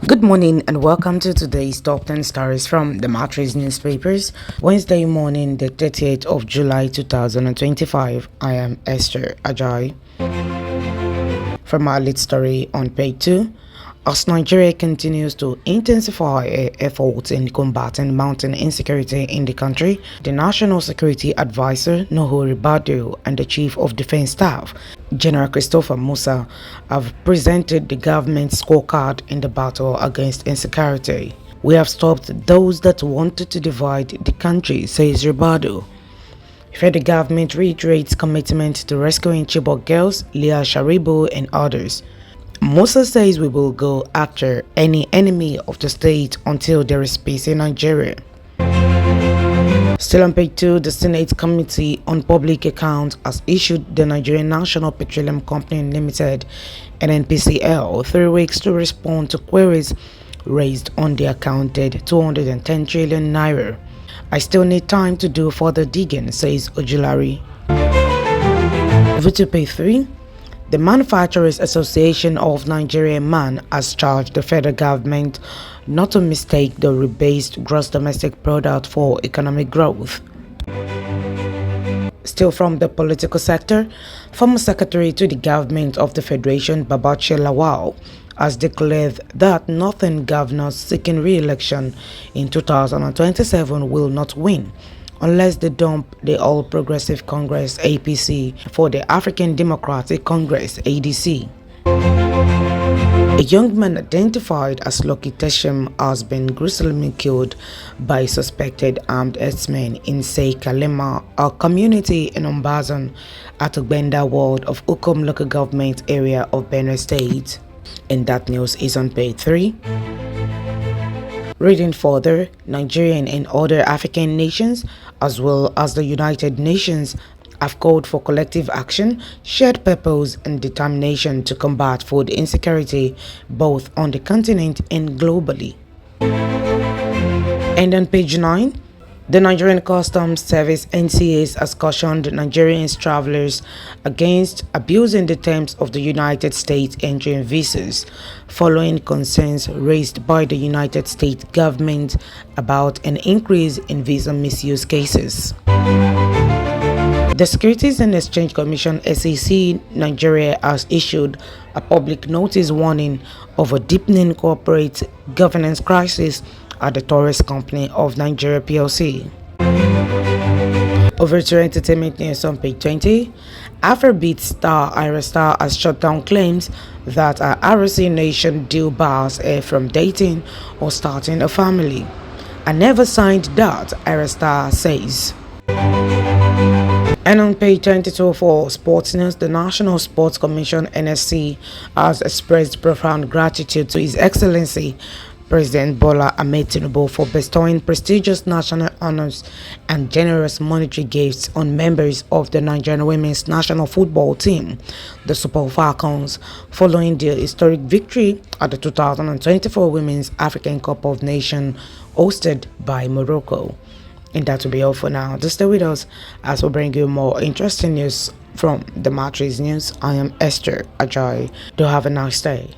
Good morning and welcome to today's top 10 stories from TheMatrix newspapers. Wednesday morning, the 30th of July 2025. I am Esther Ajay. From our lead story on page 2, as Nigeria continues to intensify efforts in combating mounting insecurity in the country, the National Security Advisor Nuhu Ribadu and the Chief of Defense Staff General Christopher Musa have presented the government's scorecard in the battle against insecurity. We have stopped those that wanted to divide the country, says Ribadu. Federal government reiterates commitment to rescuing Chibok girls, Leah Sharibu and others. Musa says we will go after any enemy of the state until there is peace in Nigeria. Still on page 2, the Senate Committee on Public Accounts has issued the Nigerian National Petroleum Company Limited (NNPCL) 3 weeks to respond to queries raised on the accounted 210 trillion naira. I still need time to do further digging, says Ojulari. Over to page 3. The Manufacturers Association of Nigeria (MAN) has charged the federal government not to mistake the rebased gross domestic product for economic growth. Still from the political sector, former Secretary to the Government of the Federation Babachir Lawal has declared that Northern governors seeking re-election in 2027 will not win unless they dump the All Progressive Congress (APC) for the African Democratic Congress (ADC). A young man identified as Lucky Teshim has been gruesomely killed by suspected armed herdsmen in Kalema, a community in Umbazan at Ogbenda ward of Ukom local government area of Benue State. And that news is on page 3. Reading further, Nigerian and other African nations, as well as the United Nations, have called for collective action, shared purpose, and determination to combat food insecurity both on the continent and globally. And on page 9, the Nigerian Customs Service (NCS) has cautioned Nigerian travelers against abusing the terms of the United States entry visas, following concerns raised by the United States government about an increase in visa misuse cases. The Securities and Exchange Commission (SEC) Nigeria has issued a public notice warning of a deepening corporate governance crisis at the tourist company of Nigeria PLC. Over to entertainment news on page 20. Afrobeat star Ira Star has shut down claims that her RC Nation deal bars her from dating or starting a family. I never signed that, Ira Star says. And on page 22 for sports news, the National Sports Commission (NSC) has expressed profound gratitude to His Excellency President Bola Ahmed Tinubu for bestowing prestigious national honors and generous monetary gifts on members of the Nigerian women's national football team, the Super Falcons, following their historic victory at the 2024 Women's African Cup of Nations hosted by Morocco. And that will be all for now. Just stay with us as we bring you more interesting news from TheMatrix News. I am Esther Ajay. Do have a nice day.